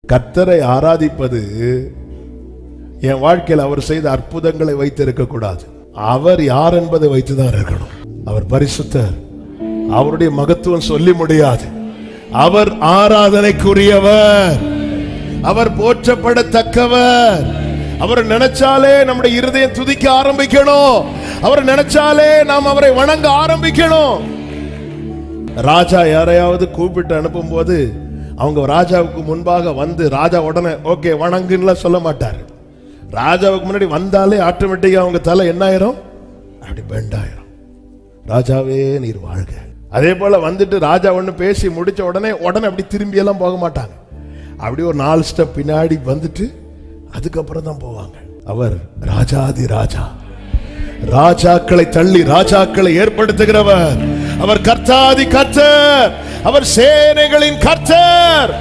கர்த்தரை ஆராதிப்பது என் வாழ்க்கையில் அவர் செய்த அற்புதங்களை வைத்து இருக்க கூடாது. அவர் யார் என்பதை வைத்துதான் இருக்கணும். அவர் பரிசுத்தர், அவருடைய மகத்துவம் சொல்லி முடியாது. அவர் ஆராதனைக்குரியவர், அவர் போற்றப்படத்தக்கவர். அவர் நினைச்சாலே நம்முடைய இருதயம் துதிக்க ஆரம்பிக்கணும். அவர் நினைச்சாலே நாம் அவரை வணங்க ஆரம்பிக்கணும். ராஜா யாரையாவது கூப்பிட்டு அனுப்பும் போது அவங்க ராஜாவுக்கு முன்பாக வந்து ராஜா உடனே ஓகே வணங்குன்னு சொல்ல மாட்டாரு. ராஜாவுக்கு முன்னாடி வந்தாலே ஆட்டோமேட்டிக்கா அவங்க தலை என்ன ஆயிரும், அப்படி பெண்ட் ஆயிரும். ராஜாவே நீர் வாழ்க. அதே போல வந்துட்டு ராஜா ஒண்ணு பேசி முடிச்ச உடனே அப்படி திரும்பி எல்லாம் போக மாட்டாங்க. அப்படி ஒரு 4 ஸ்டெப் பின்னாடி வந்துட்டு அதுக்கப்புறம் தான் போவாங்க. அவர் ராஜாதி ராஜா, ராஜாக்களை தள்ளி ராஜாக்களை ஏற்படுத்துகிறவர். அவர் கர்த்தாதி கர்த்தர், அவர் சேனைகளின் கர்த்தர்.